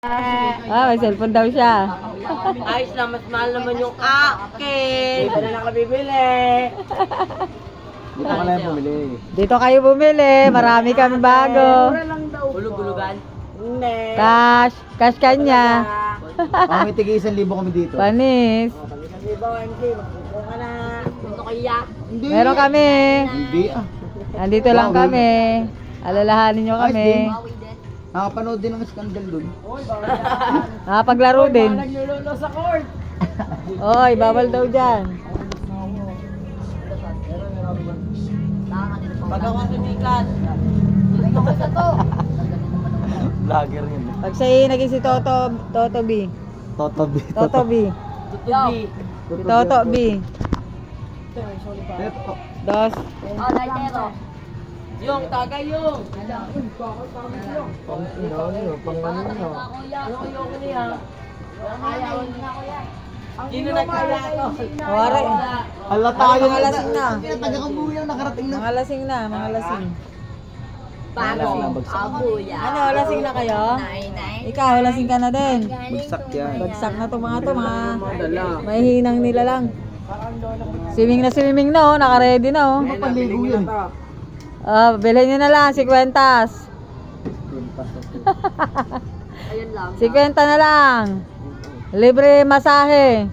May cellphone daw siya. Ayos na, mas mahal naman yung akin. Dito na nakabibili. Dito ka na yung bumili. Dito kayo bumili. Marami kami bago. Bulug-bulugan. Hindi. Cash. Cash kanya. May tigi 1,000 kami dito. Panis. Magpupo ka na. Gusto kaya? Hindi. Meron kami. Hindi ah. Nandito lang kami. Alalahanin nyo kami. Nakapanood din ng skandal dun. Nakapaglaro din. Naglululo sa court. Oy, bawal daw dyan. Pag ako sumikat. Vlogger yun. Pag siya naging si Toto B. Toto B. Toto B. Tutubi. Si Toto B. Ito. Dos. Yung, tagay yung. Pang ano nyo. Ano yung niya? Sino nagkaya to? Wari. Ala tayo. Mga lasing na. Taga-Kabuyaw nakarating na. Mga lasing na, mga lasing. Bago. Abuya. Ano, lasing na kayo? Ikaw, lasing ka na din. Bagsak yan. Bagsak na to, mga mahihinang nila lang. Swimming na oh, naka-ready na oh. Mapaligo yun. Bilhin nyo na lang, 50. 50 Ayun lang. na lang. Libre masahe.